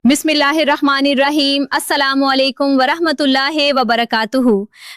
बिस्मिल्लाहिर्रहमानिर्रहीम, अस्सलामु अलैकुम वरहमतुल्लाहि वबरकातुहू।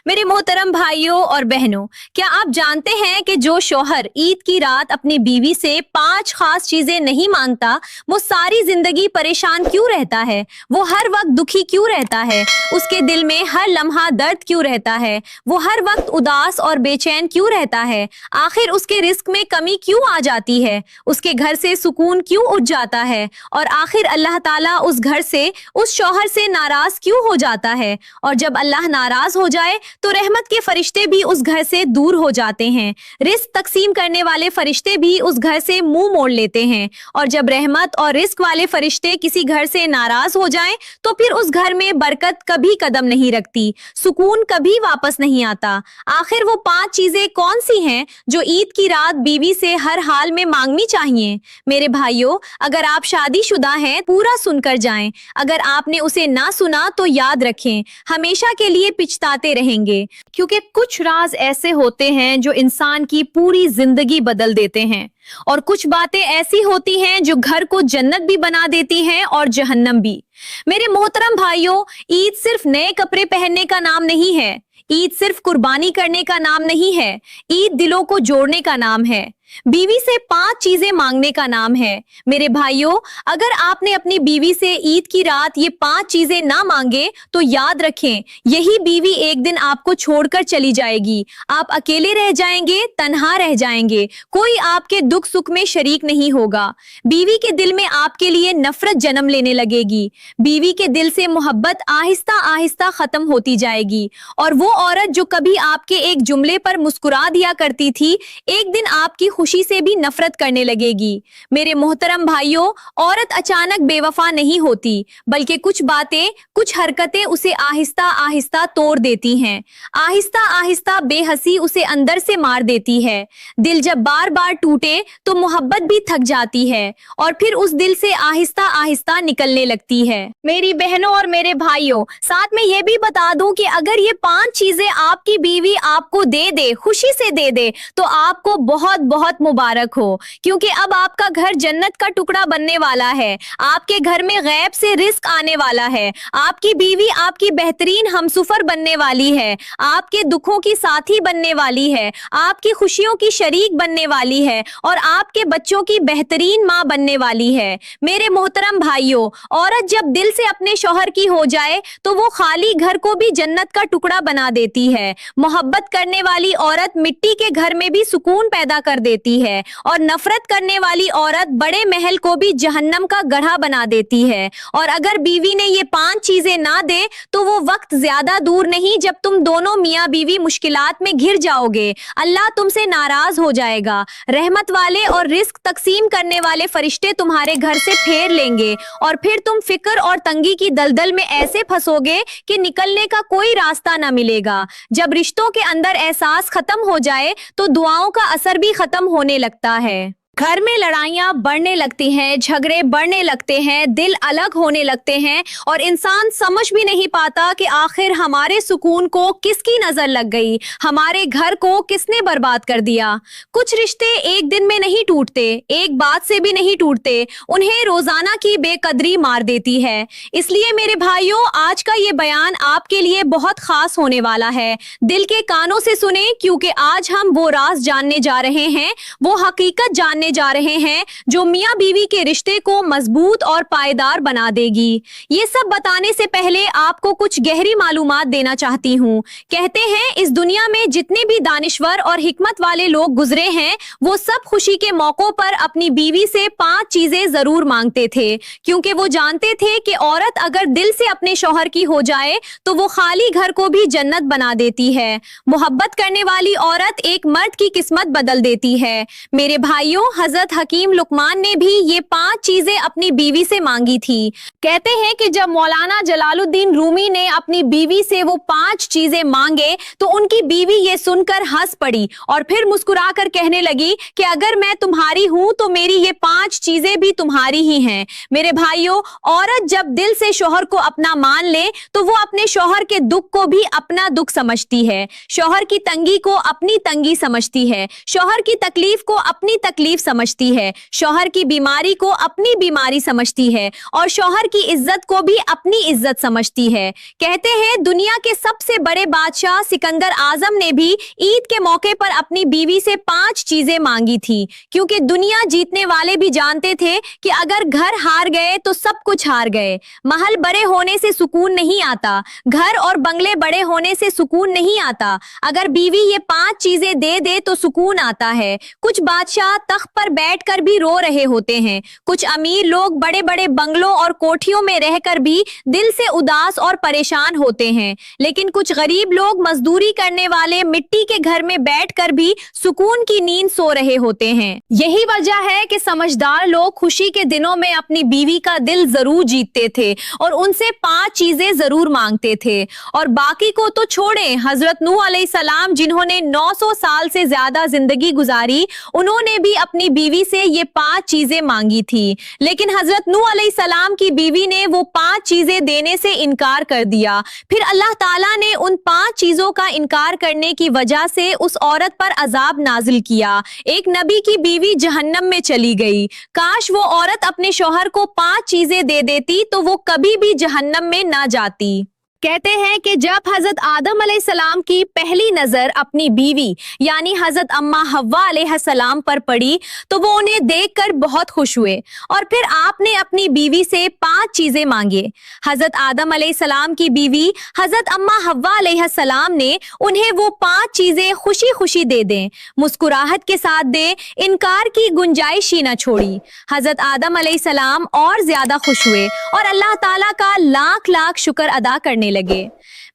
मेरे मोहतरम भाइयों और बहनों, क्या आप जानते हैं कि जो शौहर ईद की रात अपनी बीवी से 5 खास चीजें नहीं मांगता, वो सारी जिंदगी परेशान क्यों रहता है? वो हर वक्त दुखी क्यों रहता है? उसके दिल में हर लम्हा दर्द क्यों रहता है? वो हर वक्त उदास और बेचैन क्यों रहता है? आखिर उसके रिस्क में कमी क्यों आ जाती है? उसके घर से सुकून क्यों उठ जाता है? और आखिर अल्लाह ताला उस घर से, उस शौहर से नाराज क्यों हो जाता है? और जब अल्लाह नाराज हो जाए तो रहमत के फरिश्ते भी उस घर से दूर हो जाते हैं। रिस्क तकसीम करने वाले फरिश्ते भी उस घर से मुंह मोड़ लेते हैं। और जब रहमत और रिस्क वाले फरिश्ते किसी घर से नाराज हो जाएं, तो फिर उस घर में बरकत कभी कदम नहीं रखती, सुकून कभी वापस नहीं आता। आखिर वो 5 चीजें कौन सी हैं जो ईद की रात बीवी से हर हाल में मांगनी चाहिए? मेरे भाइयों, अगर आप शादीशुदा हैं, पूरा सुनकर जाएं। अगर आपने उसे ना सुना तो याद रखें, हमेशा के लिए पिछताते रहेंगे, क्योंकि कुछ राज ऐसे होते हैं जो इंसान की पूरी जिंदगी बदल देते हैं, और कुछ बातें ऐसी होती हैं जो घर को जन्नत भी बना देती हैं और जहन्नम भी। मेरे मोहतरम भाइयों, ईद सिर्फ नए कपड़े पहनने का नाम नहीं है, ईद सिर्फ कुर्बानी करने का नाम नहीं है, ईद दिलों को जोड़ने का नाम है, बीवी से 5 चीजें मांगने का नाम है। मेरे भाइयों, अगर आपने अपनी बीवी से ईद की रात ये 5 चीजें ना मांगे तो याद रखें, यही बीवी एक दिन आपको छोड़कर चली जाएगी। आप अकेले रह जाएंगे, तन्हा रह जाएंगे, कोई आपके दुख सुख में शरीक नहीं होगा। बीवी के दिल में आपके लिए नफरत जन्म लेने लगेगी। बीवी के दिल से मोहब्बत आहिस्ता आहिस्ता खत्म होती जाएगी, और वो औरत जो कभी आपके एक जुमले पर मुस्कुरा दिया करती थी, एक दिन आपकी खुशी से भी नफरत करने लगेगी। मेरे मोहतरम भाइयों, औरत अचानक बेवफा नहीं होती, बल्कि कुछ बातें, कुछ हरकतें उसे आहिस्ता आहिस्ता तोड़ देती हैं। आहिस्ता आहिस्ता बेहसी उसे अंदर से मार देती है। दिल जब बार बार टूटे तो मोहब्बत भी थक जाती है, और फिर उस दिल से आहिस्ता आहिस्ता निकलने लगती है। मेरी बहनों और मेरे भाइयों, साथ में ये भी बता दूं कि अगर ये 5 चीजें आपकी बीवी आपको दे दे, खुशी से दे दे, तो आपको बहुत बहुत मुबारक हो, क्योंकि अब आपका घर जन्नत का टुकड़ा बनने वाला है। आपके घर में गैब से रिस्क आने वाला है। आपकी बीवी आपकी बेहतरीन हमसफर बनने वाली है, आपके दुखों की साथी बनने वाली है, आपकी खुशियों की शरीक बनने वाली है, और आपके बच्चों की बेहतरीन माँ बनने वाली है। मेरे मोहतरम भाइयों, औरत जब दिल से अपने शौहर की हो जाए तो वो खाली घर को भी जन्नत का टुकड़ा बना देती है। मोहब्बत करने वाली औरत मिट्टी के घर में भी सुकून पैदा कर देती है, और नफरत करने वाली औरत बड़े महल को भी जहन्नम का गढ़ा बना देती है। और अगर बीवी ने ये 5 चीजें ना दे तो वो वक्त ज्यादा दूर नहीं जब तुम दोनों मियाँ बीवी मुश्किलात में घिर जाओगे। अल्लाह तुमसे नाराज हो जाएगा। रहमत वाले और रिस्क तकसीम करने वाले फरिश्ते तुम्हारे घर से फेर लेंगे, और फिर तुम फिक्र और तंगी की दलदल में ऐसे फंसोगे कि निकलने का कोई रास्ता ना मिलेगा। जब रिश्तों के अंदर एहसास खत्म हो जाए तो दुआओं का असर भी खत्म होने लगता है। घर में लड़ाइयाँ बढ़ने लगती हैं, झगड़े बढ़ने लगते हैं, दिल अलग होने लगते हैं, और इंसान समझ भी नहीं पाता कि आखिर हमारे सुकून को किसकी नजर लग गई, हमारे घर को किसने बर्बाद कर दिया। कुछ रिश्ते एक दिन में नहीं टूटते, एक बात से भी नहीं टूटते, उन्हें रोजाना की बेकदरी मार देती है। इसलिए मेरे भाइयों, आज का ये बयान आपके लिए बहुत खास होने वाला है। दिल के कानों से सुने, क्योंकि आज हम वो राज जानने जा रहे हैं, वो हकीकत जानने जा रहे हैं जो मियां बीवी के रिश्ते को मजबूत और पायदार बना देगी। ये सब बताने से पहले आपको कुछ गहरी मालूमात देना चाहती हूँ। कहते हैं इस दुनिया में जितने भी दानिश्वर और हिकमत वाले लोग गुजरे हैं, वो सब खुशी के मौकों पर अपनी बीवी से 5 चीजें जरूर मांगते थे, क्योंकि वो जानते थे कि औरत अगर दिल से अपने शौहर की हो जाए तो वो खाली घर को भी जन्नत बना देती है। मोहब्बत करने वाली औरत एक मर्द की किस्मत बदल देती है। मेरे भाइयों, हजरत हकीम लुकमान ने भी ये 5 चीजें अपनी बीवी से मांगी थी। कहते हैं कि जब मौलाना जलालुद्दीन रूमी ने अपनी बीवी से वो 5 चीजें मांगे तो उनकी बीवी ये सुनकर हंस पड़ी, और फिर मुस्कुराकर कहने लगी कि अगर मैं तुम्हारी हूं तो मेरी ये 5 चीजें भी तुम्हारी ही हैं। मेरे भाइयों, औरत जब दिल से शौहर को अपना मान ले तो वो अपने शौहर के दुख को भी अपना दुख समझती है, शौहर की तंगी को अपनी तंगी समझती है, शौहर की तकलीफ को अपनी तकलीफ समझती है, शौहर की बीमारी को अपनी बीमारी समझती है और शौहर की इज्जत को भी अपनी इज्जत समझती है। कहते हैं दुनिया के सबसे बड़े बादशाह सिकंदर आजम ने भी ईद के मौके पर अपनी बीवी से 5 चीजें मांगी थी, क्योंकि दुनिया जीतने वाले भी जानते थे कि अगर घर हार गए तो सब कुछ हार गए। महल बड़े होने से सुकून नहीं आता, घर और बंगले बड़े होने से सुकून नहीं आता, अगर बीवी ये 5 चीजें दे दे तो सुकून आता है। कुछ बादशाह तख्त पर बैठकर भी रो रहे होते हैं, कुछ अमीर लोग बड़े बड़े बंगलों और कोठियों में रहकर भी दिल से उदास और परेशान होते हैं, लेकिन कुछ गरीब लोग मजदूरी करने वाले मिट्टी के घर में बैठकर भी सुकून की नींद सो रहे होते हैं। यही वजह है कि समझदार लोग खुशी के दिनों में अपनी बीवी का दिल जरूर जीतते थे और उनसे 5 चीजें जरूर मांगते थे। और बाकी को तो छोड़ें, हजरत नूह अलैहिस्सलाम जिन्होंने 900 साल से ज्यादा जिंदगी गुजारी, उन्होंने भी अपनी बीवी से ये 5 चीजें मांगी थी, लेकिन हजरत नूह अलैहिस्सलाम की बीवी ने वो 5 चीजें देने से इनकार कर दिया। फिर अल्लाह ताला ने उन 5 चीजों का इनकार करने की वजह से उस औरत पर अजाब नाजिल किया। एक नबी की बीवी जहन्नम में चली गई। काश वो औरत अपने शौहर को 5 चीजें दे देती तो वो कभी भी जहन्नम में ना जाती। कहते हैं कि जब हजरत आदम अलैहिस्सलाम की पहली नजर अपनी बीवी यानी हजरत अम्मा हव्वा अलैहिस्सलाम पर पड़ी तो वो उन्हें देखकर बहुत खुश हुए और फिर आपने अपनी बीवी से 5 चीजें मांगे। हजरत आदम अलैहिस्सलाम की बीवी हजरत अम्मा हव्वा अलैहिस्सलाम ने उन्हें वो 5 चीजें खुशी खुशी दे दें, मुस्कुराहट के साथ दे, इनकार की गुंजाइश ही न छोड़ी। हजरत आदम अलैहिस्सलाम और ज्यादा खुश हुए और अल्लाह ताला का लाख लाख शुक्र अदा करने लगे।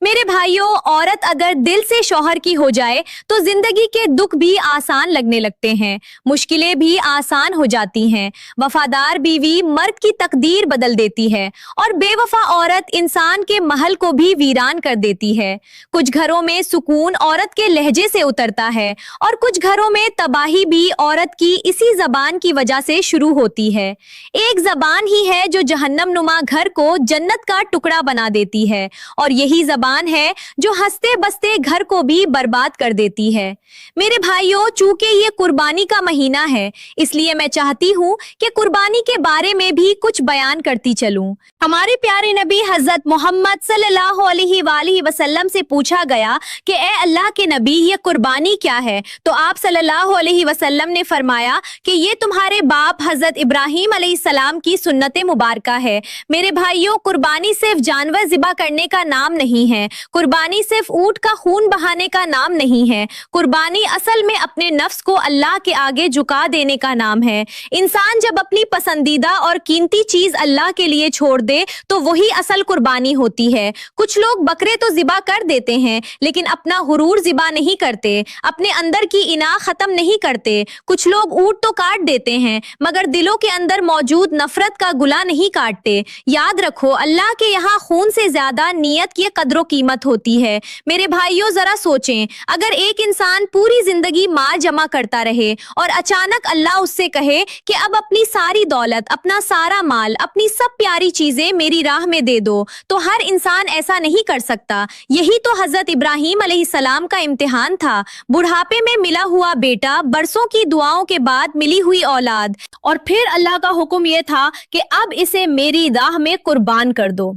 मेरे भाइयों, औरत अगर दिल से शौहर की हो जाए तो जिंदगी के दुख भी आसान लगने लगते हैं, मुश्किलें भी आसान हो जाती हैं। वफादार बीवी मर्द की तकदीर बदल देती है और बेवफा औरत इंसान के महल को भी वीरान कर देती है। कुछ घरों में सुकून औरत के लहजे से उतरता है और कुछ घरों में तबाही भी औरत की इसी जबान की वजह से शुरू होती है। एक जबान ही है जो जहन्नम नुमा घर को जन्नत का टुकड़ा बना देती है और यही जबान है जो हंसते बसते घर को भी बर्बाद कर देती है। मेरे भाइयों, चूंकि ये कुर्बानी का महीना है, इसलिए मैं चाहती हूँ कि कुर्बानी के बारे में भी कुछ बयान करती चलूं। हमारे प्यारे नबी हजरत मोहम्मद सल्लल्लाहु अलैहि वसल्लम से पूछा गया कि ए अल्लाह के नबी, ये कुर्बानी क्या है? तो आप सल्लल्लाहु अलैहि वसल्लम ने फरमाया कि ये तुम्हारे बाप हजरत इब्राहिम अलैहिस्सलाम की सुन्नत मुबारका है। मेरे भाइयों, कुर्बानी सिर्फ जानवर ज़िबा करने का नाम नहीं है, कुर्बानी सिर्फ ऊंट का खून बहाने का नाम नहीं है। कुर्बानी असल में अपने नफ्स को अल्लाह के आगे झुका देने का नाम है। इंसान जब अपनी पसंदीदा और कीमती चीज अल्लाह के लिए छोड़ दे तो वही असल कुर्बानी होती है। कुछ लोग बकरे तो ज़िबा कर देते हैं लेकिन अपना हुरूर ज़िबा नहीं करते, अपने अंदर की इना खत्म नहीं करते। कुछ लोग ऊंट तो काट देते हैं मगर दिलों के अंदर मौजूद नफरत का गुला नहीं काटते। याद रखो, अल्लाह के यहाँ खून से ज्यादा नियत की कदर कीमत होती है। मेरे भाइयों, जरा सोचें, अगर एक इंसान पूरी जिंदगी माल जमा करता रहे और अचानक अल्लाह उससे कहे कि अब अपनी सारी दौलत, अपना सारा माल, अपनी सब प्यारी चीजें मेरी राह में दे दो, तो हर इंसान ऐसा नहीं कर सकता। यही तो हजरत इब्राहिम अलैहिस्सलाम का इम्तिहान था। बुढ़ापे में मिला हुआ बेटा, बरसों की दुआओं के बाद मिली हुई औलाद, और फिर अल्लाह का हुक्म यह था कि अब इसे मेरी राह में कुर्बान कर दो।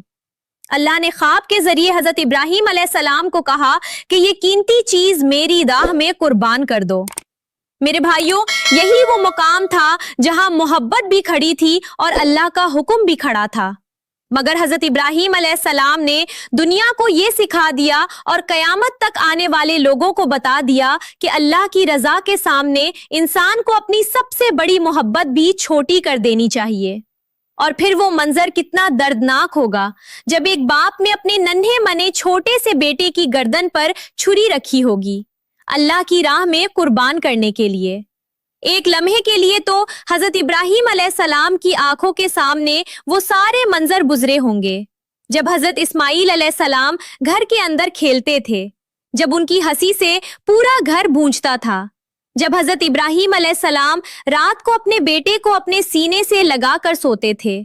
अल्लाह ने ख्वाब के जरिए हजरत इब्राहिम अलैहिस्सलाम को कहा कि ये कीमती चीज मेरी राह में कुर्बान कर दो। मेरे भाइयों, यही वो मुकाम था जहां मोहब्बत भी खड़ी थी और अल्लाह का हुक्म भी खड़ा था। मगर हजरत इब्राहिम अलैहिस्सलाम ने दुनिया को ये सिखा दिया और कयामत तक आने वाले लोगों को बता दिया कि अल्लाह की रजा के सामने इंसान को अपनी सबसे बड़ी मोहब्बत भी छोटी कर देनी चाहिए। और फिर वो मंजर कितना दर्दनाक होगा जब एक बाप ने अपने नन्हे मने छोटे से बेटे की गर्दन पर छुरी रखी होगी अल्लाह की राह में कुर्बान करने के लिए। एक लम्हे के लिए तो हजरत इब्राहिम अलैहिस्सलाम की आंखों के सामने वो सारे मंजर गुजरे होंगे जब हजरत इस्माइल अलैहिस्सलाम घर के अंदर खेलते थे, जब उनकी हंसी से पूरा घर गूंजता था, जब हजरत इब्राहिम अलैहिस्सलाम रात को अपने बेटे को अपने सीने से लगा कर सोते थे,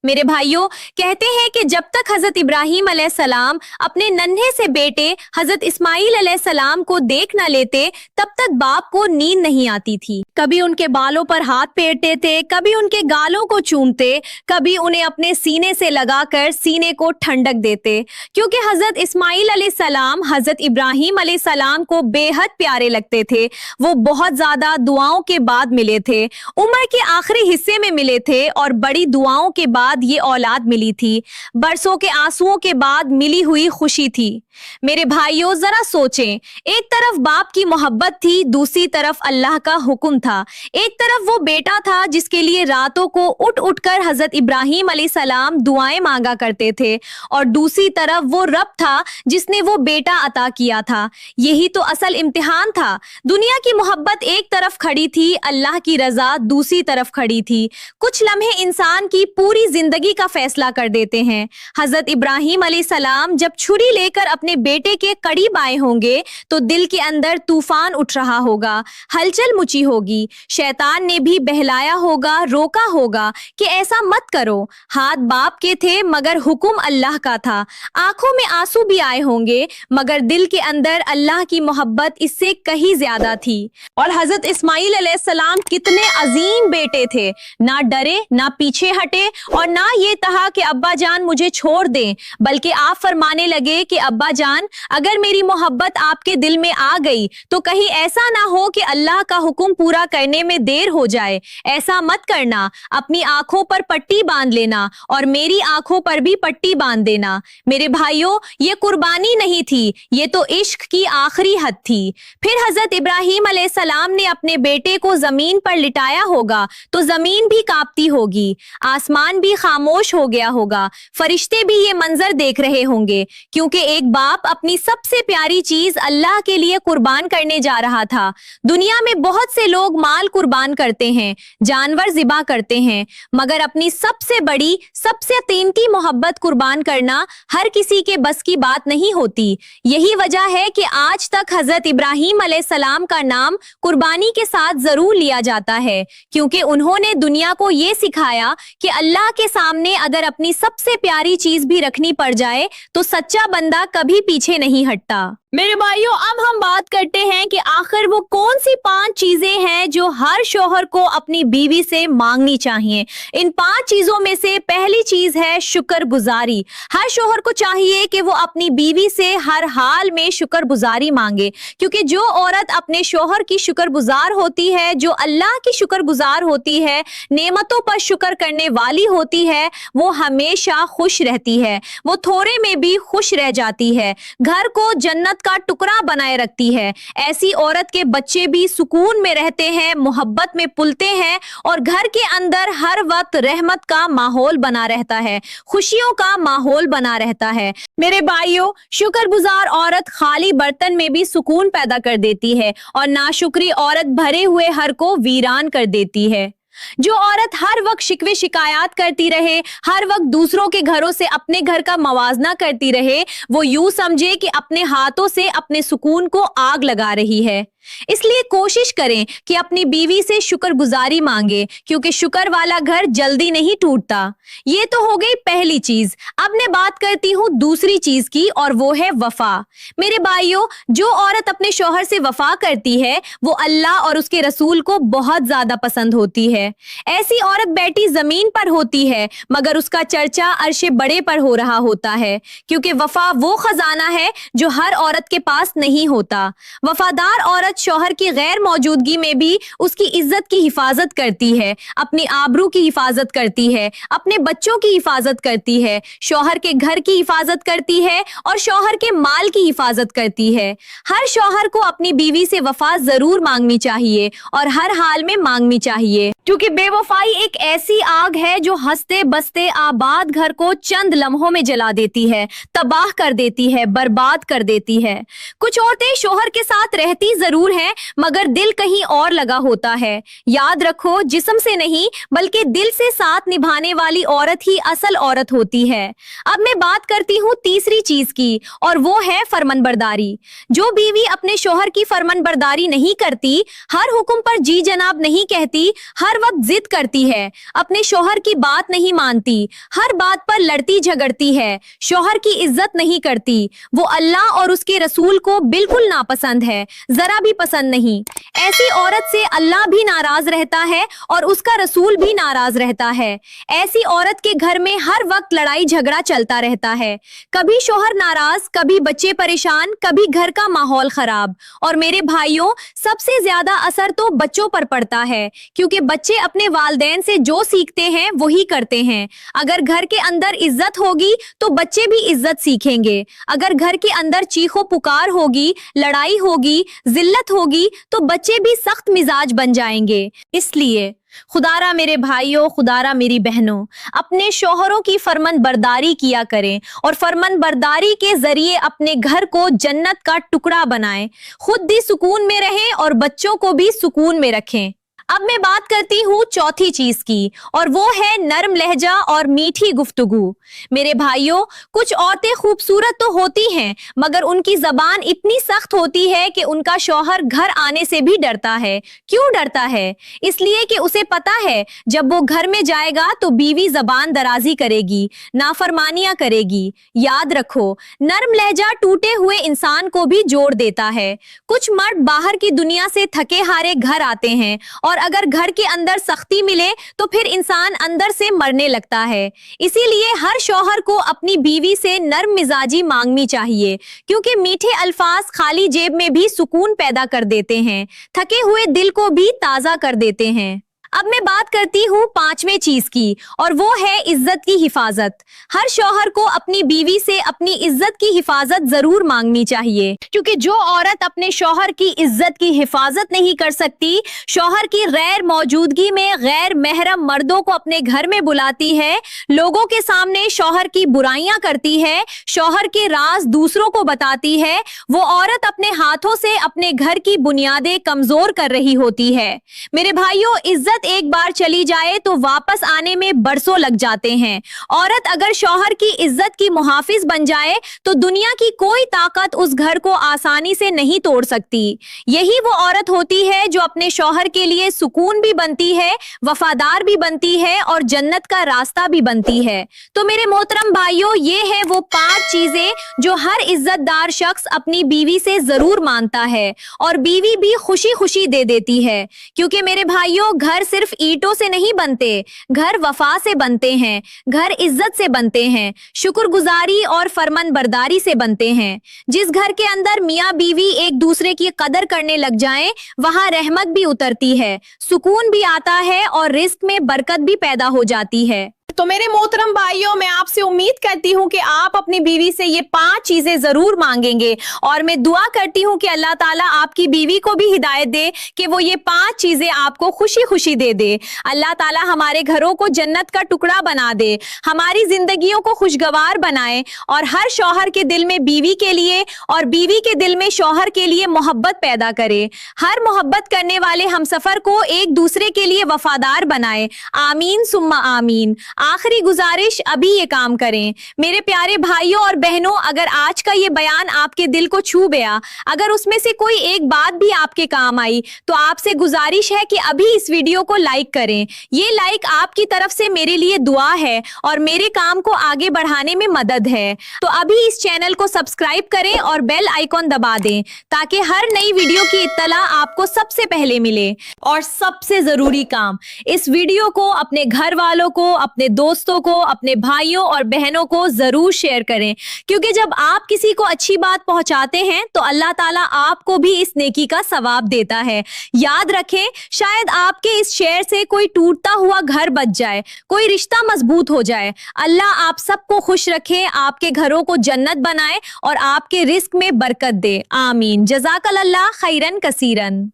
मेरे भाइयों, कहते हैं कि जब तक हजरत इब्राहिम अलैहिस्सलाम अपने नन्हे से बेटे हजरत इस्माइल अलैहिस्सलाम को देख न लेते, तब तक बाप को नींद नहीं आती थी। कभी उनके बालों पर हाथ फेरते थे, कभी उनके गालों को चूमते, कभी उन्हें अपने सीने से लगाकर सीने को ठंडक देते, क्योंकि हजरत इस्माइल अलैहिस्सलाम हजरत इब्राहिम अलैहिस्सलाम को बेहद प्यारे लगते थे। वो बहुत ज्यादा दुआओं के बाद मिले थे, उम्र के आखिरी हिस्से में मिले थे और बड़ी दुआओं के बाद ये औलाद मिली थी। बरसों के आंसुओं के बाद मिली हुई खुशी थी। मेरे भाइयों, जरा सोचें, एक तरफ बाप की मोहब्बत थी, दूसरी तरफ अल्लाह का हुक्म था। एक तरफ वो बेटा था जिसके लिए रातों को उठ उठकर हजरत इब्राहिम अलैहिस्सलाम दुआएं मांगा करते थे, और दूसरी तरफ वो रब था जिसने वो बेटा अता किया था। यही तो असल इम्तिहान था। दुनिया की मोहब्बत एक तरफ खड़ी थी, अल्लाह की रजा दूसरी तरफ खड़ी थी। कुछ लम्हे इंसान की पूरी जिंदगी का फैसला कर देते हैं। हजरत इब्राहिम अलैहिस्सलाम जब छुरी लेकर अपने बेटे के करीब आए होंगे तो दिल के अंदर तूफान उठ रहा होगा, हलचल मची होगी। शैतान ने भी बहलाया होगा, रोका होगा कि ऐसा मत करो। हाथ बाप के थे मगर हुक्म अल्लाह का था। आंखों में आंसू भी आए होंगे मगर दिल के अंदर अल्लाह की मोहब्बत इससे कहीं ज्यादा थी। और हजरत इस्माइल अलैहिस्सलाम कितने अजीम बेटे थे, ना डरे, ना पीछे हटे और ना ये कहा कि अब्बा जान मुझे छोड़ दें, बल्कि आप फरमाने लगे कि अब्बा जान, अगर मेरी मोहब्बत आपके दिल में आ गई तो कहीं ऐसा ना हो कि अल्लाह का हुक्म पूरा करने में देर हो जाए। ऐसा मत करना, अपनी आंखों पर पट्टी बांध लेना और मेरी आंखों पर भी पट्टी बांध देना। मेरे भाइयों, ये कुर्बानी नहीं थी, ये तो इश्क की आखिरी हद थी। फिर हजरत इब्राहिम अलैहिस्सलाम ने अपने बेटे को जमीन पर लिटाया होगा तो जमीन भी कांपती होगी, आसमान भी खामोश हो गया होगा, फरिश्ते भी ये मंजर देख रहे होंगे, क्योंकि एक बाप अपनी सबसे प्यारी चीज अल्लाह के लिए कुर्बान करने जा रहा था। दुनिया में बहुत से लोग माल कुर्बान करते हैं, जानवर ज़िबा करते हैं, मगर अपनी सबसे बड़ी, सबसे कीमती मोहब्बत कुर्बान करना हर किसी के बस की बात नहीं होती। यही वजह है कि आज तक हजरत इब्राहिम अलैहिस्सलाम का नाम कुर्बानी के साथ जरूर लिया जाता है, क्योंकि उन्होंने दुनिया को ये सिखाया कि अल्लाह के सामने अगर अपनी सबसे प्यारी चीज भी रखनी पड़ जाए तो सच्चा बंदा कभी पीछे नहीं हटता। मेरे भाइयों, अब हम बात करते हैं कि आखिर वो कौन सी 5 चीजें हैं जो हर शौहर को अपनी बीवी से मांगनी चाहिए। इन 5 चीजों में से पहली चीज है शुक्रगुजारी। हर शौहर को चाहिए कि वो अपनी बीवी से हर हाल में शुक्रगुजारी मांगे, क्योंकि जो औरत अपने शौहर की शुक्रगुजार होती है, जो अल्लाह की शुक्रगुजार होती है, नेमतों पर शुक्र करने वाली होती है, वो हमेशा खुश रहती है, वो थोड़े में भी खुश रह जाती है, घर को जन्नत का टुकड़ा बनाए रखती है। ऐसी औरत के बच्चे भी सुकून में रहते हैं, मोहब्बत में पुलते हैं और घर के अंदर हर वक्त रहमत का माहौल बना रहता है, खुशियों का माहौल बना रहता है। मेरे भाइयों, शुक्रगुजार औरत खाली बर्तन में भी सुकून पैदा कर देती है और नाशुक्री औरत भरे हुए घर को वीरान कर देती है। जो औरत हर वक्त शिकवे शिकायत करती रहे, हर वक्त दूसरों के घरों से अपने घर का मवाजना करती रहे, वो यूं समझे कि अपने हाथों से अपने सुकून को आग लगा रही है। इसलिए कोशिश करें कि अपनी बीवी से शुक्रगुजारी मांगे, क्योंकि शुक्र वाला घर जल्दी नहीं टूटता। ये तो हो गई पहली चीज। अब मैं बात करती हूँ दूसरी चीज की, और वो है वफा। मेरे भाइयों, जो औरत अपने शौहर से वफा करती है वो अल्लाह और उसके रसूल को बहुत ज्यादा पसंद होती है। ऐसी औरत बैठी जमीन पर होती है मगर उसका चर्चा अर्शे बड़े पर हो रहा होता है, क्योंकि वफा वो खजाना है जो हर औरत के पास नहीं होता। वफादार औरत शौहर की गैर मौजूदगी में भी उसकी इज्जत की हिफाजत करती है, अपनी आबरू की हिफाजत करती है, अपने बच्चों की हिफाजत करती है, शौहर के घर की हिफाजत करती है और शौहर के माल की हिफाजत करती है। हर शौहर को अपनी बीवी से वफा जरूर मांगनी चाहिए और हर हाल में मांगनी चाहिए, क्योंकि बेवफाई एक ऐसी आग है जो हंसते बसते आबाद घर को चंद लम्हों में जला देती है, तबाह कर देती है, बर्बाद कर देती है। कुछ औरतें शौहर के साथ रहती जरूर है मगर दिल कहीं और लगा होता है। याद रखो, जिस्म से नहीं बल्कि दिल से साथ निभाने वाली औरत ही असल औरत होती है। अब मैं बात करती हूँ तीसरी चीज की, और वो है फरमानबरदारी। जो बीवी अपने शौहर की फरमानबरदारी नहीं करती, हर हुक्म पर जी जनाब नहीं कहती, हर वक्त जिद करती है, अपने शौहर की बात नहीं मानती, हर बात पर लड़ती झगड़ती है, शौहर की इज्जत नहीं करती, वो अल्लाह और उसके रसूल को बिल्कुल नापसंद है, जरा भी पसंद नहीं। ऐसी औरत से अल्लाह भी नाराज रहता है और उसका रसूल भी नाराज रहता है। ऐसी औरत के घर में हर वक्त लड़ाई झगड़ा चलता रहता है, कभी शौहर नाराज, कभी बच्चे परेशान, कभी घर का माहौल खराब। और मेरे भाइयों, सबसे ज्यादा असर तो बच्चों पर पड़ता है, क्योंकि बच्चे अपने वालिदैन से जो सीखते हैं वही करते हैं। अगर घर के अंदर इज्जत होगी तो बच्चे भी इज्जत सीखेंगे। अगर घर के अंदर चीखो पुकार होगी, लड़ाई होगी, जिल्लत होगी, तो बच्चे भी सख्त मिजाज बन जाएंगे। इसलिए खुदारा मेरे भाइयों, खुदारा मेरी बहनों, अपने शौहरों की फरमान बरदारी किया करें और फरमान बरदारी के जरिए अपने घर को जन्नत का टुकड़ा बनाएं। खुद भी सुकून में रहें और बच्चों को भी सुकून में रखें। अब मैं बात करती हूँ चौथी चीज की, और वो है नरम लहजा और मीठी गुफ्तगू। मेरे भाइयों, कुछ औरतें खूबसूरत तो होती हैं, मगर उनकी जबान इतनी सख्त होती है कि उनका शौहर घर आने से भी डरता है। क्यों डरता है? इसलिए कि उसे पता है जब वो घर में जाएगा तो बीवी जबान दराजी करेगी, नाफरमानियां करेगी। याद रखो, नरम लहजा टूटे हुए इंसान को भी जोड़ देता है। कुछ मर्द बाहर की दुनिया से थके हारे घर आते हैं, और अगर घर के अंदर सख्ती मिले तो फिर इंसान अंदर से मरने लगता है। इसीलिए हर शौहर को अपनी बीवी से नरम मिजाजी मांगनी चाहिए, क्योंकि मीठे अल्फाज खाली जेब में भी सुकून पैदा कर देते हैं, थके हुए दिल को भी ताजा कर देते हैं। अब मैं बात करती हूँ पांचवें चीज की, और वो है इज्जत की हिफाजत। हर शौहर को अपनी बीवी से अपनी इज्जत की हिफाजत जरूर मांगनी चाहिए, क्योंकि जो औरत अपने शौहर की इज्जत की हिफाजत नहीं कर सकती, शौहर की गैर मौजूदगी में गैर महरम मर्दों को अपने घर में बुलाती है, लोगों के सामने शौहर की बुराइयां करती है, शौहर के राज दूसरों को बताती है, वो औरत अपने हाथों से अपने घर की बुनियादें कमजोर कर रही होती है। मेरे भाइयों, इज्जत एक बार चली जाए तो वापस आने में बरसों लग जाते हैं। औरत अगर शौहर की इज्जत की मुहाफिज बन जाए तो दुनिया की कोई ताकत उस घर को आसानी से नहीं तोड़ सकती। यही वो औरत होती है जो अपने शौहर के लिए सुकून भी बनती है, वफादार भी बनती है और जन्नत का रास्ता भी बनती है। तो मेरे मोहतरम भाइयों, ये है वो 5 चीजें जो हर इज्जतदार शख्स अपनी बीवी से जरूर मानता है, और बीवी भी खुशी खुशी दे देती है। क्योंकि मेरे भाइयों, घर सिर्फ ईंटों से नहीं बनते, घर वफा से बनते हैं, घर इज्जत से बनते हैं, शुक्रगुजारी और फरमान बरदारी से बनते हैं। जिस घर के अंदर मियाँ बीवी एक दूसरे की कदर करने लग जाएं, वहां रहमत भी उतरती है, सुकून भी आता है और रिस्क में बरकत भी पैदा हो जाती है। तो मेरे मोहतरम भाइयों, मैं आपसे उम्मीद करती हूँ कि आप अपनी बीवी से ये 5 चीजें जरूर मांगेंगे, और मैं दुआ करती हूँ कि अल्लाह ताला आपकी बीवी को भी हिदायत दे कि वो ये 5 चीजें आपको खुशी खुशी दे दे। अल्लाह ताला हमारे घरों को जन्नत का टुकड़ा बना दे, हमारी जिंदगियों को खुशगवार बनाए, और हर शौहर के दिल में बीवी के लिए और बीवी के दिल में शौहर के लिए मोहब्बत पैदा करे। हर मोहब्बत करने वाले हमसफर को एक दूसरे के लिए वफादार बनाए। आमीन सुम्मा आमीन। आखिरी गुजारिश, अभी ये काम करें। मेरे प्यारे भाइयों और बहनों, अगर आज का ये बयान आपके दिल को छू गया, अगर उसमें से कोई एक बात भी आपके काम आई, तो आपसे गुजारिश है कि अभी इस वीडियो को लाइक करें। ये लाइक आपकी तरफ से मेरे लिए दुआ है और मेरे काम को आगे बढ़ाने में मदद है। तो अभी इस चैनल को सब्सक्राइब करें और बेल आइकॉन दबा दें, ताकि हर नई वीडियो की इत्तला आपको सबसे पहले मिले। और सबसे जरूरी काम, इस वीडियो को अपने घर वालों को, अपने दोस्तों को, अपने भाइयों और बहनों को जरूर शेयर करें, क्योंकि जब आप किसी को अच्छी बात पहुंचाते हैं तो अल्लाह ताला आपको भी इस नेकी का सवाब देता है। याद रखें, शायद आपके इस शेयर से कोई टूटता हुआ घर बच जाए, कोई रिश्ता मजबूत हो जाए। अल्लाह आप सबको खुश रखे, आपके घरों को जन्नत बनाए और आपके रिस्क में बरकत दे। आमीन। जज़ाकल्लाह खैरन कसीरन।